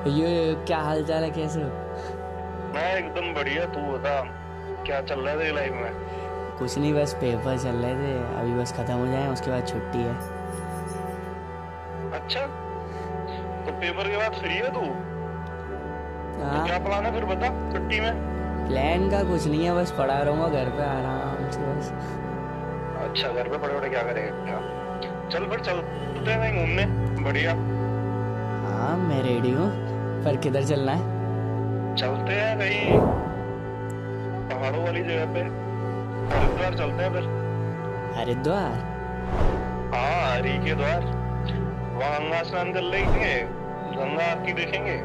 ये क्या हाल चाल है, कैसे हो? मैं एकदम बढ़िया। तू बता, क्या चल रहा है तेरी लाइफ में? कुछ नहीं, बस पेपर चल रहे थे, अभी बस खत्म हो जाए उसके बाद छुट्टी है। अच्छा, तो पेपर के बाद फ्री है तू? तो हाँ, क्या प्लान है फिर बता छुट्टी में? प्लान का कुछ नहीं है, बस पड़ा रहूँगा घर पे आराम से बस। अच्छा, घर पे पड़े पड़े क्या करेगा? चल फिर चलते हैं कहीं घूमने। बढ़िया, हाँ मैं रेडी हूँ, पर किधर चलना है? चलते हैं कहीं पहाड़ों वाली जगह पे। हरिद्वार चलते हैं फिर। हरिद्वार? हाँ, हरि के द्वार। वहाँ गंगा स्नान कर लेंगे, गंगा आरती देखेंगे,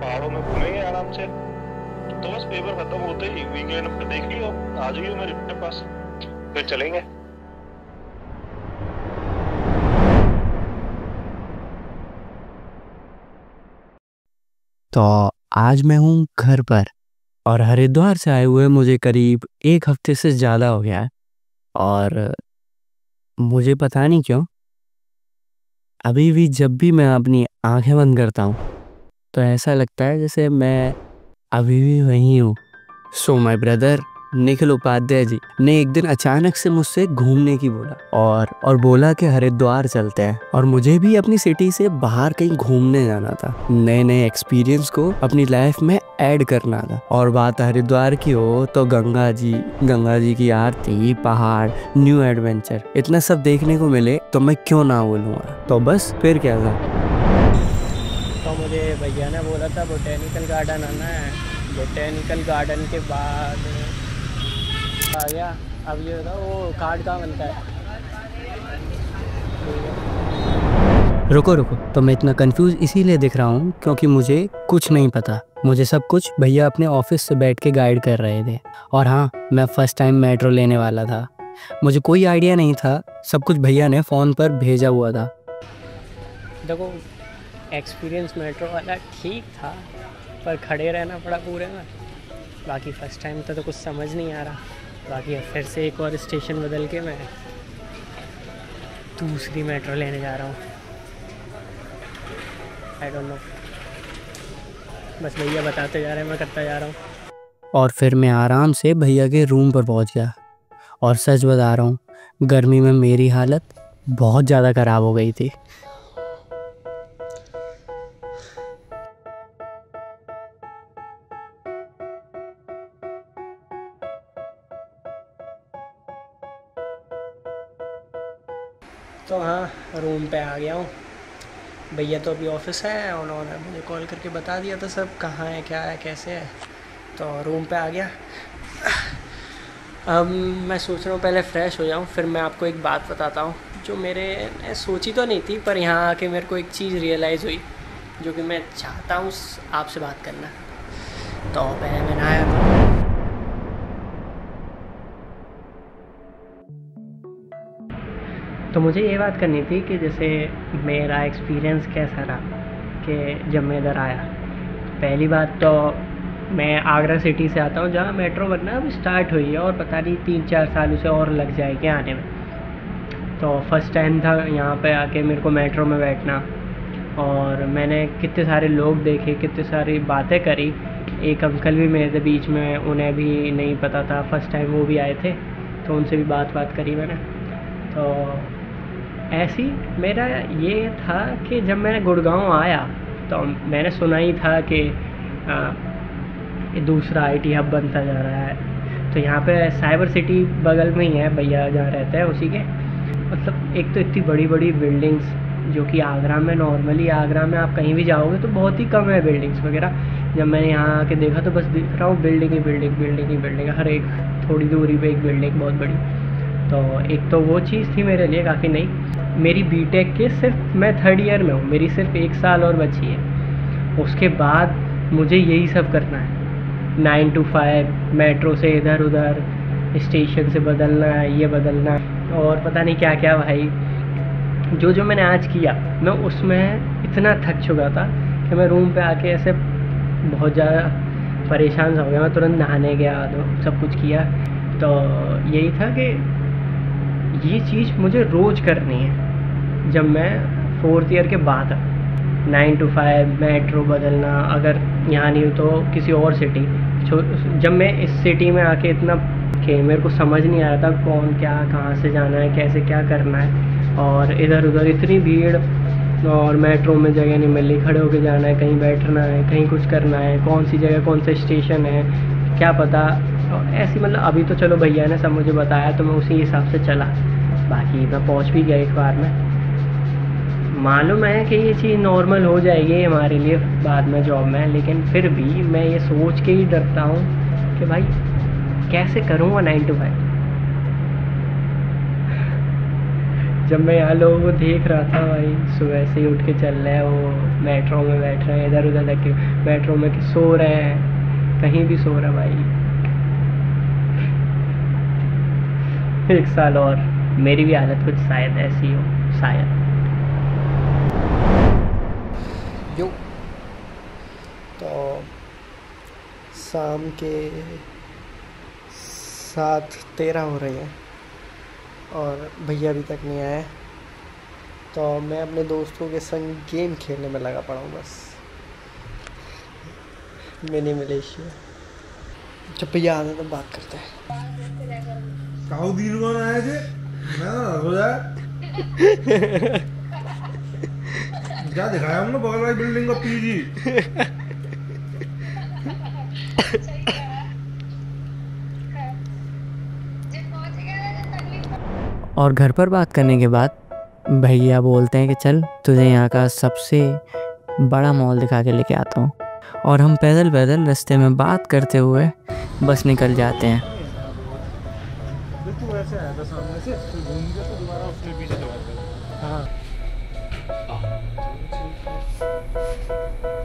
पहाड़ों में घूमेंगे आराम से। तो बस पेपर खत्म होते ही वीकेंड पे देख लियो, आ जाइयो मेरे पास, फिर चलेंगे। तो आज मैं हूँ घर पर, और हरिद्वार से आए हुए मुझे करीब एक हफ्ते से ज़्यादा हो गया है। और मुझे पता नहीं क्यों अभी भी जब भी मैं अपनी आंखें बंद करता हूँ तो ऐसा लगता है जैसे मैं अभी भी वही हूँ। So my brother Nikhil Upadhyay ji ने एक दिन अचानक से मुझसे घूमने की बोला, और बोला कि हरिद्वार चलते हैं, और मुझे भी अपनी सिटी से बाहर कहीं घूमने जाना था, नए नए एक्सपीरियंस को अपनी लाइफ में ऐड करना था। और बात हरिद्वार की हो तो गंगा जी की आरती, पहाड़, न्यू एडवेंचर, इतना सब देखने को मिले तो मैं क्यों ना बोलूँगा। तो बस फिर क्या था। तो मुझे भैया ने बोला था बोटेनिकल गार्डन आना है। बोटेनिकल गार्डन के बाद आ गया। अब ये बताओ वो कार्ड कहाँ बनता है? रुको तो मैं इतना कंफ्यूज इसीलिए दिख रहा हूँ क्योंकि मुझे कुछ नहीं पता। मुझे सब कुछ भैया अपने ऑफिस से बैठ के गाइड कर रहे थे। और हाँ, मैं फर्स्ट टाइम मेट्रो लेने वाला था। मुझे कोई आइडिया नहीं था, सब कुछ भैया ने फ़ोन पर भेजा हुआ था। देखो, एक्सपीरियंस मेट्रो वाला ठीक था, पर खड़े रहना पड़ा पूरे में। बाकी फ़र्स्ट टाइम तो कुछ समझ नहीं आ रहा। बाकी फिर से एक और स्टेशन बदल के मैं दूसरी मेट्रो लेने जा रहा हूँ। आई डोंट नो, बस भैया बताते जा रहे हैं, मैं करता जा रहा हूँ। और फिर मैं आराम से भैया के रूम पर पहुँच गया। और सच बता रहा हूँ, गर्मी में मेरी हालत बहुत ज़्यादा ख़राब हो गई थी। तो हाँ, रूम पे आ गया हूँ। भैया तो अभी ऑफिस है, उन्होंने मुझे कॉल करके बता दिया था सब कहाँ है, क्या है, कैसे है। तो रूम पे आ गया। अब मैं सोच रहा हूँ पहले फ़्रेश हो जाऊँ, फिर मैं आपको एक बात बताता हूँ जो मैंने सोची तो नहीं थी, पर यहाँ आके मेरे को एक चीज़ रियलाइज़ हुई जो कि मैं चाहता हूँ आपसे बात करना। तो पहले मैं नहाया था। तो मुझे ये बात करनी थी कि जैसे मेरा एक्सपीरियंस कैसा रहा कि जब मैं इधर आया। पहली बात तो मैं आगरा सिटी से आता हूँ, जहाँ मेट्रो बनना अब स्टार्ट हुई है, और पता नहीं 3-4 साल उसे और लग जाएगी आने में। तो फर्स्ट टाइम था यहाँ पे आके मेरे को मेट्रो में बैठना, और मैंने कितने सारे लोग देखे, कितने सारी बातें करी। एक अंकल भी मेरे बीच में, उन्हें भी नहीं पता था, फर्स्ट टाइम वो भी आए थे, तो उनसे भी बात करी मैंने। तो ऐसी मेरा ये था कि जब मैंने गुड़गांव आया तो मैंने सुना ही था कि दूसरा आईटी हब बनता जा रहा है। तो यहाँ पे साइबर सिटी बगल में ही है, भैया जहाँ रहते हैं उसी के। मतलब एक तो इतनी बड़ी बड़ी बिल्डिंग्स, जो कि आगरा में नॉर्मली, आगरा में आप कहीं भी जाओगे तो बहुत ही कम है बिल्डिंग्स वगैरह। जब मैंने यहाँ आके देखा तो बस दिख रहा हूँ बिल्डिंग ही बिल्डिंग, हर एक थोड़ी दूरी पे एक बिल्डिंग बहुत बड़ी। तो एक तो वो चीज़ थी मेरे लिए काफ़ी नई। मेरी बीटेक के सिर्फ मैं 3rd ईयर में हूँ, मेरी सिर्फ 1 साल और बची है। उसके बाद मुझे यही सब करना है, 9 to 5 मेट्रो से इधर उधर, स्टेशन से बदलना है, ये बदलना है, और पता नहीं क्या क्या। भाई जो मैंने आज किया, मैं उसमें इतना थक चुका था कि मैं रूम पे आके ऐसे बहुत ज़्यादा परेशान हो गया। मैं तुरंत नहाने गया, सब कुछ किया। तो यही था कि ये चीज़ मुझे रोज़ करनी है जब मैं 4th ईयर के बाद। 9 to 5 मेट्रो बदलना, अगर यहाँ नहीं तो किसी और सिटी। जब मैं इस सिटी में आके इतना कि मेरे को समझ नहीं आ रहा था कौन क्या कहाँ से जाना है, कैसे क्या करना है, और इधर उधर इतनी भीड़, और मेट्रो में जगह नहीं मिल रही, खड़े होके जाना है, कहीं बैठना है, कहीं कुछ करना है, कौन सी जगह कौन सा स्टेशन है क्या पता। ऐसी मतलब अभी तो चलो भैया ने सब मुझे बताया तो मैं उसी हिसाब से चला, बाकी मैं पहुंच भी गया एक बार में। मालूम है कि ये चीज़ नॉर्मल हो जाएगी हमारे लिए बाद में जॉब में, लेकिन फिर भी मैं ये सोच के ही डरता हूँ कि भाई कैसे करूँगा 9 to 5। जब मैं यहाँ लोगों को देख रहा था भाई, सुबह से ही उठ के चल रहे हैं, वो मेट्रो में बैठ रहे हैं, इधर उधर लग के मेट्रो में सो रहे हैं, कहीं भी सो रहा भाई। 1 साल और मेरी भी हालत कुछ शायद ऐसी हो, शायद। यो तो शाम के 7:13 हो रही हैं और भैया अभी तक नहीं आए, तो मैं अपने दोस्तों के संग गेम खेलने में लगा पड़ा हूँ बस, मिनी मलेशिया। जब भैया आने तो बात करते हैं। दिन कौन आए थे? क्या दिखाया हमने बगल वाली बिल्डिंग का पीजी? और घर पर बात करने के बाद भैया बोलते हैं कि चल तुझे यहाँ का सबसे बड़ा मॉल दिखा के लेके आता हूँ, और हम पैदल पैदल रास्ते में बात करते हुए बस निकल जाते हैं। तू ऐसे आया था सामने से, तू घूम के तो दोबारा उसके पीछे चला गया। हाँ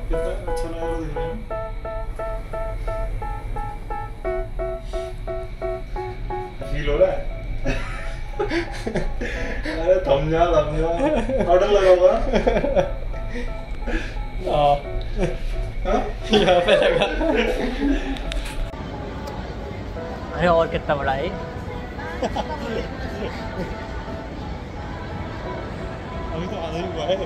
कितना अच्छा लगा रहा देखने में। फील हो रहा है? अरे थम जा ऑर्डर लगाऊंगा। यहाँ पे लगा। अरे और कितना बड़ा है? अभी तो आधा ही हुआ है।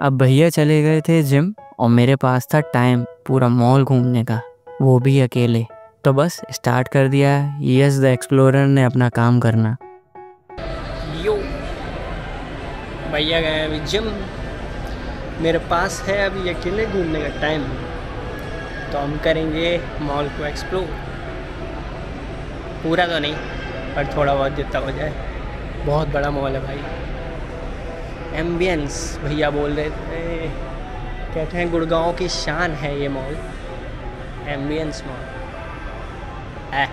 अब भैया चले गए थे जिम और मेरे पास था टाइम पूरा मॉल घूमने का, वो भी अकेले। तो बस स्टार्ट कर दिया यस द एक्सप्लोरर ने अपना काम करना। यो भैया गए अभी जिम, मेरे पास है अभी अकेले घूमने का टाइम, तो हम करेंगे मॉल को एक्सप्लोर। पूरा तो नहीं पर थोड़ा बहुत जितना हो जाए। बहुत बड़ा मॉल है भाई। एम्बियंस भैया बोल रहे थे, कहते हैं गुड़गांव की शान है ये मॉल, एम्बियंस मॉल है।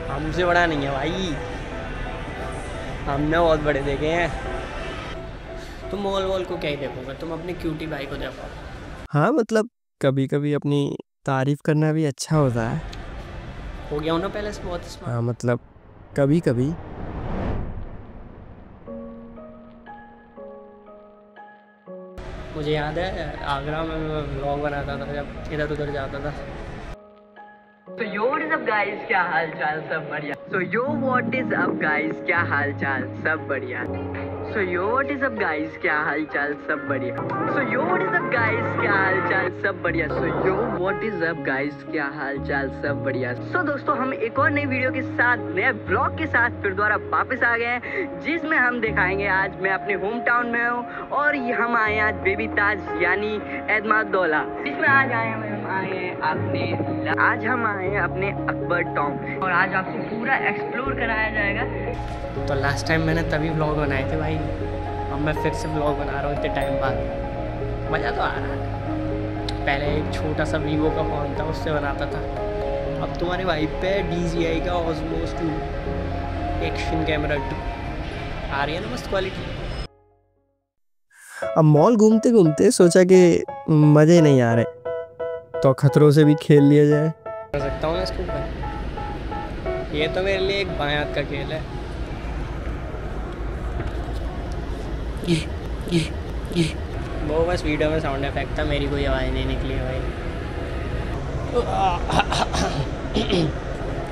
हमसे बड़ा नहीं है भाई, हमने बहुत बड़े देखे हैं। तुम मॉल वॉल को क्या ही देखोगे, तुम अपनी क्यूटी भाई को देखो। हाँ मतलब कभी कभी अपनी तारीफ करना भी अच्छा होता है। हो गया ना पहले से बहुत स्मार्ट। हाँ मतलब कभी कभी। मुझे याद है आगरा में मैं व्लॉग बनाता था जब इधर उधर जाता था। तो yo what is up guys, क्या हाल चाल, सब बढ़िया। So yo what is up guys, क्या हाल चाल, सब बढ़िया। So yo what is up guys, क्या हाल चाल, सब बढ़िया। So yo what is up guys, क्या हाल चाल, सब बढ़िया। So yo what is up guys, क्या हाल चाल, सब बढ़िया। सो दोस्तों हम एक और नई वीडियो के साथ, नए ब्लॉग के साथ फिर दोबारा वापस आ गए हैं, जिसमें हम दिखाएंगे, आज मैं अपने होम टाउन में हूँ और हम आए आज बेबी ताज यानी एतमादुद्दौला, जिसमें आज हम आए हैं अपने अकबर टाउन, और आज आपको पूरा एक्सप्लोर कराया जाएगा। तो लास्ट टाइम मैंने तभी व्लॉग बनाए थे भाई, अब मैं फिर से व्लॉग बना रहा हूँ इतने टाइम बाद। मज़ा तो आ रहा है। पहले एक छोटा सा वीवो का फ़ोन था, उससे बनाता था। अब तुम्हारे भाई पे DJI का ऑस्मोस 2 एक्शन कैमरा 2 आ रही है ना, मस्त क्वालिटी। अब मॉल घूमते घूमते सोचा कि मज़े नहीं आ रहे तो खतरों से भी खेल लिया जाए। कर सकता हूँ मैं इसके ऊपर। ये तो मेरे लिए एक बायात का खेल है। वो बस वीडियो में साउंड इफेक्ट था, मेरी कोई आवाज़ नहीं निकली है भाई।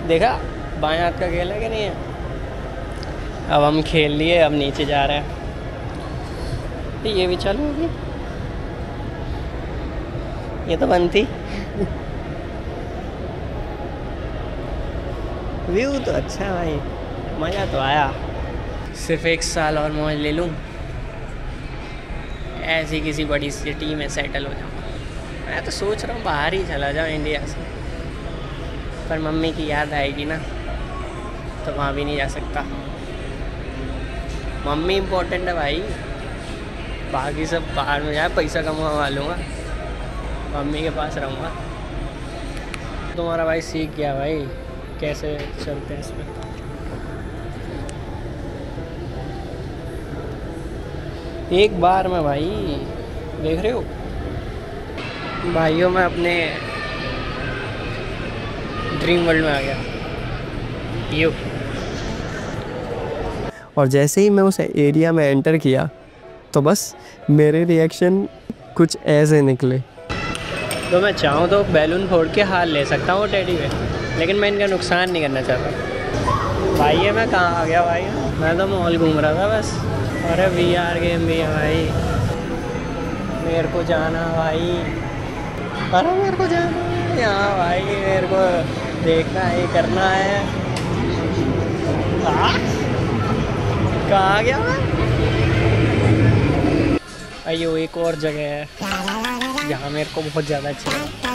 देखा बाएं हाथ का खेल है कि नहीं है। अब हम खेल लिए, अब नीचे जा रहे हैं। तो ये भी चालू होगी। ये तो बनती। व्यू तो अच्छा है भाई, मज़ा तो आया। सिर्फ 1 साल और मौज ले लूँ, ऐसी किसी बड़ी सिटी में सेटल हो जाऊँ। मैं तो सोच रहा हूँ बाहर ही चला जाऊँ इंडिया से, पर मम्मी की याद आएगी ना, तो वहाँ भी नहीं जा सकता। मम्मी इम्पोर्टेंट है भाई, बाकी सब बाहर में जाए पैसा कमा लूँगा, मम्मी के पास रहूँगा। तुम्हारा भाई सीख गया भाई कैसे चलते हैं इसमें। एक बार में भाई देख रहे हो भाइयों, मैं अपने ड्रीम वर्ल्ड में आ गया। यू और जैसे ही मैं उस एरिया में एंटर किया तो बस मेरे रिएक्शन कुछ ऐसे निकले। तो मैं चाहूँ तो बैलून फोड़ के हाथ ले सकता हूँ टेडी पे, लेकिन मैं इनका नुकसान नहीं करना चाहता। भाई ये मैं कहाँ आ गया भाई, मैं तो मॉल घूम रहा था बस। अरे VR गेम भी है भाई, मेरे को जाना भाई, अरे मेरे को जाना है यहाँ भाई, मेरे को देखना है, करना है। कहाँ गया मैं? अयो एक और जगह है जहाँ मेरे को बहुत ज़्यादा अच्छा लगा।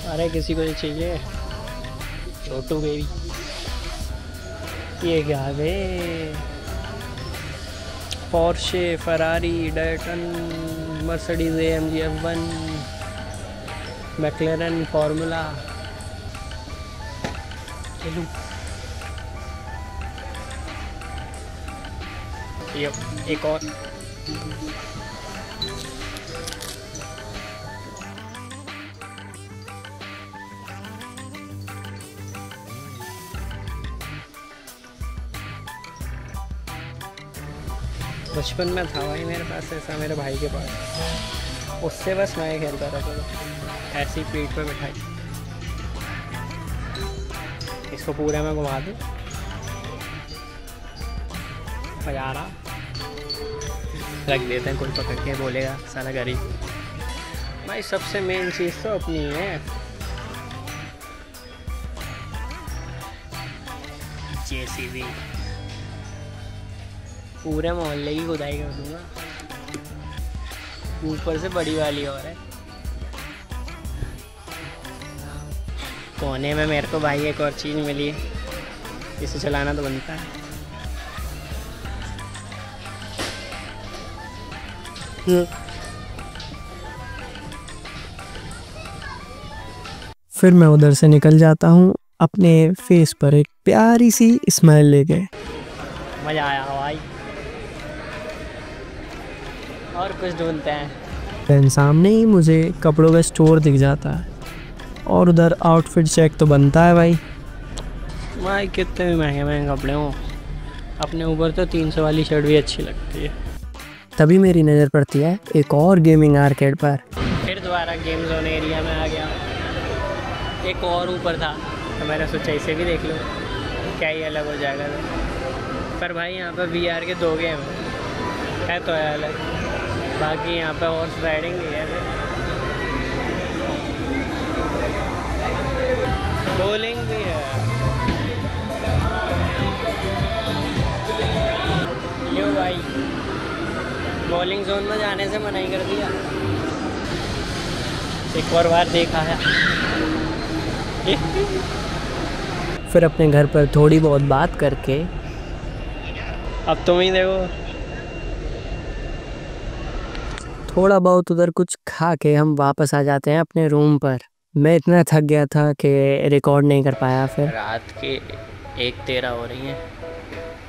अरे किसी को चाहिए छोटू बेबी, ये क्या है? Porsche, Ferrari, Daytona, Mercedes AMG F1, McLaren, formula. ये एक और बचपन में था भाई मेरे पास ऐसा, मेरे भाई के पास, उससे बस मैं खेलता रहता था ऐसी पीठ पे बिठाई। इसको पूरे में घुमा दूँ, मजा आ रहा। रख देते हैं, कोई पकड़ के बोलेगा साला गरीब। भाई सबसे मेन चीज़ तो अपनी है, JCB। पूरे मोहल्ले की खुदाई कर दूंगा, ऊपर से बड़ी वाली और है। कोने में मेरे को भाई एक और चीज़ मिली है, इसे चलाना तो बनता है। फिर मैं उधर से निकल जाता हूँ अपने फेस पर एक प्यारी सी स्माइल लेके। मज़ा आया भाई, और कुछ ढूंढते हैं। फिर सामने ही मुझे कपड़ों का स्टोर दिख जाता है और उधर आउटफिट चेक तो बनता है भाई। भाई कितने भी महंगे महंगे कपड़े हों, अपने ऊपर तो 300 वाली शर्ट भी अच्छी लगती है। तभी मेरी नज़र पड़ती है एक और गेमिंग आर्केड पर। फिर दोबारा गेम जोन एरिया में आ गया, एक और ऊपर था तो मैंने सोचा इसे भी देख लो, क्या ही अलग हो जाएगा। पर भाई यहाँ पर VR के 2 गेम है तो है अलग, बाकी यहाँ पे हॉर्स राइडिंग भी है, बोलिंग भी है। यो भाई बॉलिंग जोन में जाने से मना ही कर दिया, एक और बार देखा है। फिर अपने घर पर थोड़ी बहुत बात करके अब तुम ही देखो, थोड़ा बहुत उधर कुछ खा के हम वापस आ जाते हैं अपने रूम पर। मैं इतना थक गया था कि रिकॉर्ड नहीं कर पाया। फिर रात के 1:13 हो रही हैं,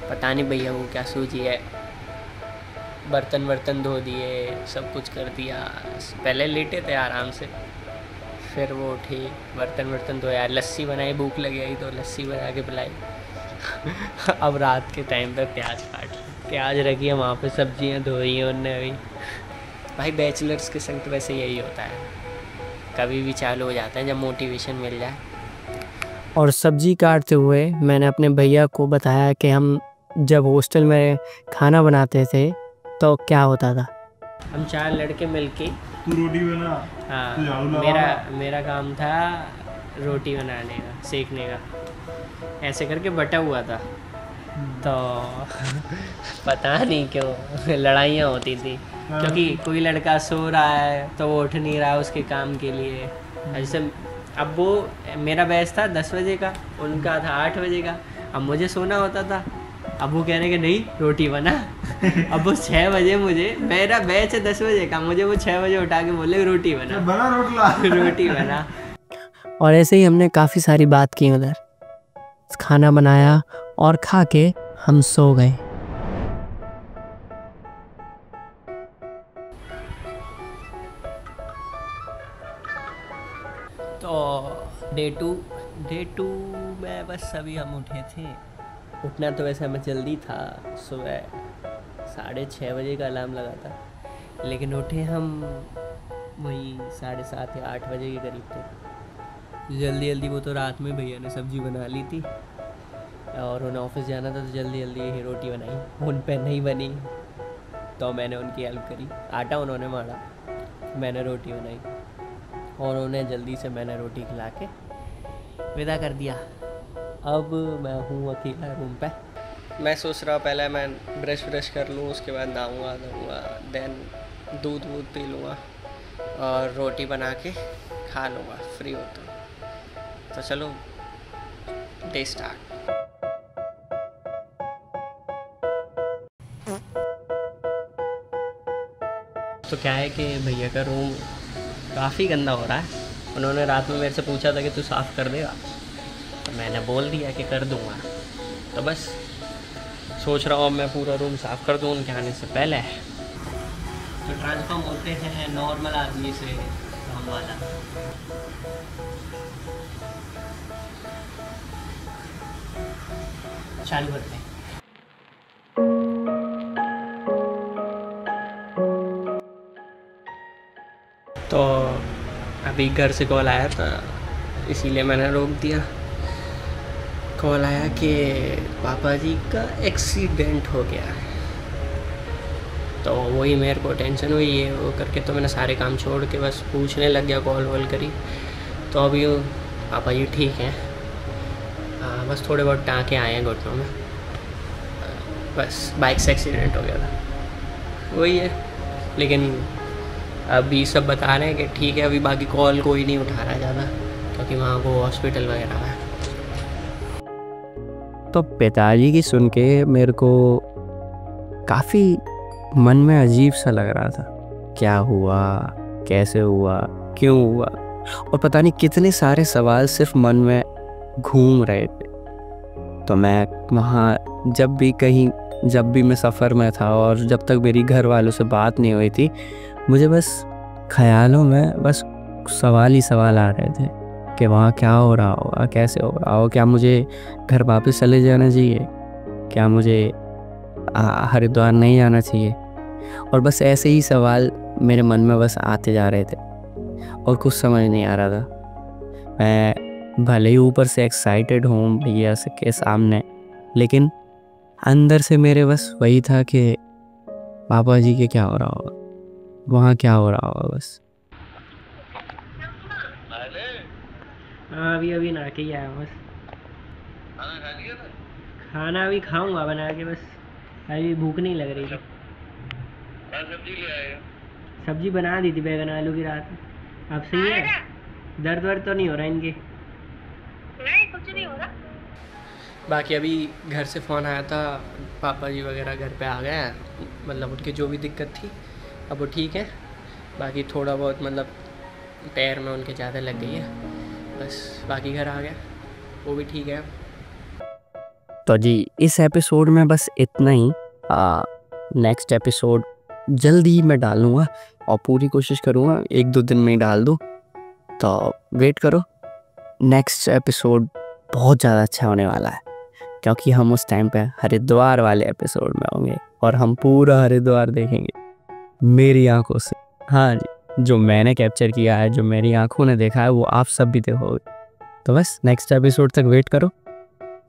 पता नहीं भैया वो क्या सूझी है। बर्तन धो दिए, सब कुछ कर दिया, पहले लेटे थे आराम से, फिर वो उठी, बर्तन वर्तन धोया, लस्सी बनाई, भूख लगी आई तो लस्सी बना के पिलाई। अब रात के टाइम पे प्याज रखी है वहाँ पे, सब्जियाँ धोई हैं उनने अभी। भाई बैचलर्स के संग तो वैसे यही होता है, कभी भी चालू हो जाता है जब मोटिवेशन मिल जाए। और सब्जी काटते हुए मैंने अपने भैया को बताया कि हम जब हॉस्टल में खाना बनाते थे तो क्या होता था। हम 4 लड़के मिलके, तू रोटी बना, हाँ, तू झाड़ू लगा। मेरा काम था रोटी बनाने का, सेकने का, ऐसे करके बटा हुआ था। तो पता नहीं क्यों लड़ाइयाँ होती थी, क्योंकि कोई लड़का सो रहा है तो वो उठ नहीं रहा है उसके काम के लिए। जैसे अब वो मेरा बैच था 10 बजे का, उनका था 8 बजे का, अब मुझे सोना होता था। अब वो कह रहे कि नहीं रोटी बना। अब वो 6 बजे, मेरा बैच है 10 बजे का, मुझे वो 6 बजे उठा के बोले रोटी बना रोटला। रोटी बना। और ऐसे ही हमने काफ़ी सारी बात की उधर, खाना बनाया और खा के हम सो गए। तो डे टू में बस अभी हम उठे थे। उठना तो वैसे हमें जल्दी था, सुबह 6:30 बजे का अलार्म लगा था, लेकिन उठे हम वही 7:30 या 8 बजे के करीब थे। जल्दी वो तो रात में भैया ने सब्जी बना ली थी और उन्हें ऑफिस जाना था तो जल्दी ही रोटी बनाई। उन पे नहीं बनी तो मैंने उनकी हेल्प करी, आटा उन्होंने मारा, मैंने रोटी बनाई और उन्हें जल्दी से मैंने रोटी खिला के विदा कर दिया। अब मैं हूँ अकेला रूम पे। मैं सोच रहा हूँ पहले मैं ब्रश कर लूँ, उसके बाद नहाऊँगा धोऊँगा, देन दूध पी लूँगा और रोटी बना के खा लूँगा फ्री होता हूँ। तो चलो डे स्टार्ट। तो क्या है कि भैया का रूम काफ़ी गंदा हो रहा है। उन्होंने रात में मेरे से पूछा था कि तू साफ़ कर देगा, तो मैंने बोल दिया कि कर दूँगा। तो बस सोच रहा हूँ मैं पूरा रूम साफ़ कर दूँ उनके आने से पहले। तो ट्रांसफॉर्म होते हैं नॉर्मल आदमी से काम वाला। चालू करते हैं। तो अभी घर से कॉल आया था, इसीलिए मैंने रोक दिया। कॉल आया कि पापा जी का एक्सीडेंट हो गया। तो वही मेरे को टेंशन हुई, ये वो करके तो मैंने सारे काम छोड़ के बस पूछने लग गया, कॉल वॉल करी। तो अभी पापा जी ठीक हैं, बस थोड़े बहुत टाँके आए हैं घुटनों में, बस बाइक से एक्सीडेंट हो गया था, वही है। लेकिन अभी सब बता रहे हैं कि ठीक है, अभी बाकी कॉल कोई नहीं उठा रहा है ज़्यादा, क्योंकि वहाँ वो हॉस्पिटल वगैरह है। तो पिताजी की सुन के मेरे को काफ़ी मन में अजीब सा लग रहा था, क्या हुआ, कैसे हुआ, क्यों हुआ, और पता नहीं कितने सारे सवाल सिर्फ मन में घूम रहे थे। तो मैं वहाँ जब भी मैं सफ़र में था और जब तक मेरी घर वालों से बात नहीं हुई थी, मुझे बस ख्यालों में बस सवाल ही सवाल आ रहे थे कि वहाँ क्या हो रहा होगा, कैसे हो रहा हो, क्या मुझे घर वापस चले जाना चाहिए, क्या मुझे हरिद्वार नहीं जाना चाहिए। और बस ऐसे ही सवाल मेरे मन में बस आते जा रहे थे और कुछ समझ नहीं आ रहा था। मैं भले ही ऊपर से एक्साइटेड हूँ भैया के सामने, लेकिन अंदर से मेरे बस वही था कि पापा जी के क्या हो रहा होगा, वहाँ क्या हो रहा होगा बस। हाँ अभी नहा के ही आया बस। खाना खा लिया था? खाना अभी खाऊंगा बना के, बस अभी भूख नहीं लग रही थी। क्या सब्जी ले आए? सब्जी बना दी थी बैगन आलू की रात। अब सही है, दर्द वर्द तो नहीं हो रहा इनके? नहीं कुछ नहीं हो रहा। बाकी अभी घर से फ़ोन आया था, पापा जी वगैरह घर पे आ गए हैं, मतलब उनकी जो भी दिक्कत थी अब वो ठीक है। बाकी थोड़ा बहुत मतलब पैर में उनके ज़्यादा लग गई है, बस बाकी घर आ गया, वो भी ठीक है। तो जी इस एपिसोड में बस इतना ही। नेक्स्ट एपिसोड जल्दी ही मैं डालूँगा और पूरी कोशिश करूँगा 1-2 दिन में ही डाल दूँ। तो वेट करो, नेक्स्ट एपिसोड बहुत ज़्यादा अच्छा होने वाला है, क्योंकि हम उस टाइम पे हरिद्वार वाले एपिसोड में होंगे और हम पूरा हरिद्वार देखेंगे मेरी आंखों से। हाँ जी, जो मैंने कैप्चर किया है, जो मेरी आंखों ने देखा है, वो आप सब भी देखोगे। तो बस नेक्स्ट एपिसोड तक वेट करो।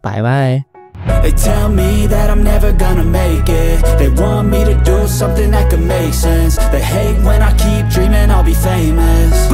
Bye bye. They tell me that I'm never gonna make it. They want me to do something that could make sense. They hate when I keep dreaming I'll be famous.